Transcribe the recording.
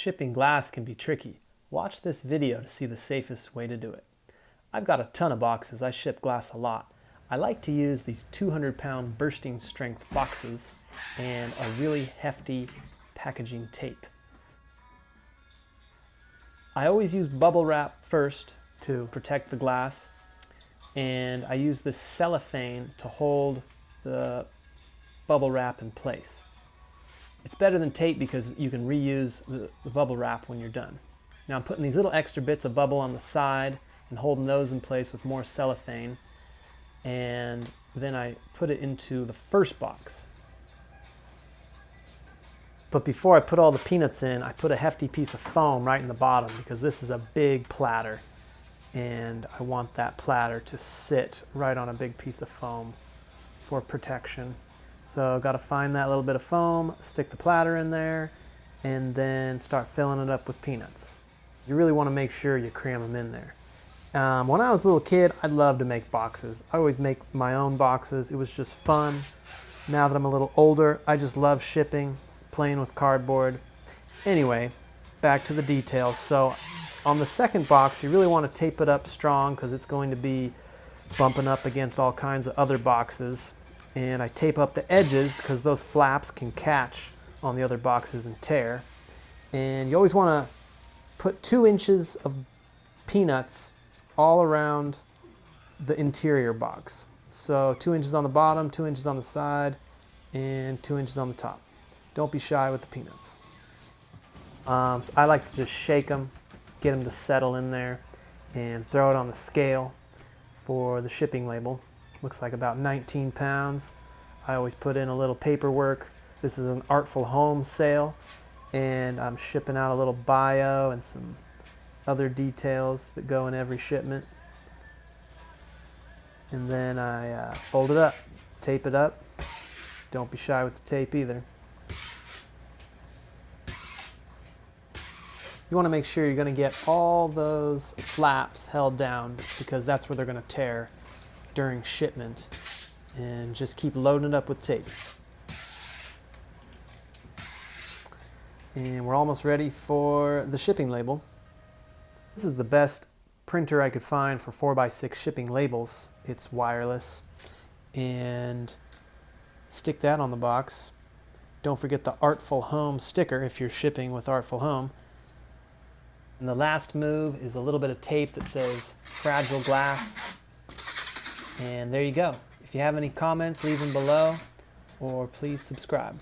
Shipping glass can be tricky. Watch this video to see the safest way to do it. I've got a ton of boxes. I ship glass a lot. I like to use these 200-pound bursting strength boxes and a really hefty packaging tape. I always use bubble wrap first to protect the glass, and I use this cellophane to hold the bubble wrap in place. It's better than tape because you can reuse the bubble wrap when you're done. Now I'm putting these little extra bits of bubble on the side and holding those in place with more cellophane, and then I put it into the first box. But before I put all the peanuts in, I put a hefty piece of foam right in the bottom because this is a big platter and I want that platter to sit right on a big piece of foam for protection. So I've got to find that little bit of foam, stick the platter in there, and then start filling it up with peanuts. You really want to make sure you cram them in there. When I was a little kid, I loved to make boxes. I always make my own boxes. It was just fun. Now that I'm a little older, I just love shipping, playing with cardboard. Anyway, back to the details. So on the second box, you really want to tape it up strong because it's going to be bumping up against all kinds of other boxes. And I tape up the edges because those flaps can catch on the other boxes and tear. And you always want to put 2 inches of peanuts all around the interior box. So 2 inches on the bottom, 2 inches on the side, and 2 inches on the top. Don't be shy with the peanuts. So I like to just shake them, get them to settle in there, and throw it on the scale for the shipping label. Looks like about 19 pounds. I always put in a little paperwork. This is an Artful Home sale, and I'm shipping out a little bio and some other details that go in every shipment. And then I fold it up, tape it up. Don't be shy with the tape either. You want to make sure you're going to get all those flaps held down because that's where they're going to tear during shipment, and just keep loading it up with tape. And we're almost ready for the shipping label. This is the best printer I could find for 4x6 shipping labels. It's wireless, and stick that on the box. Don't forget the Artful Home sticker if you're shipping with Artful Home. And the last move is a little bit of tape that says fragile glass. And there you go. If you have any comments, leave them below, or please subscribe.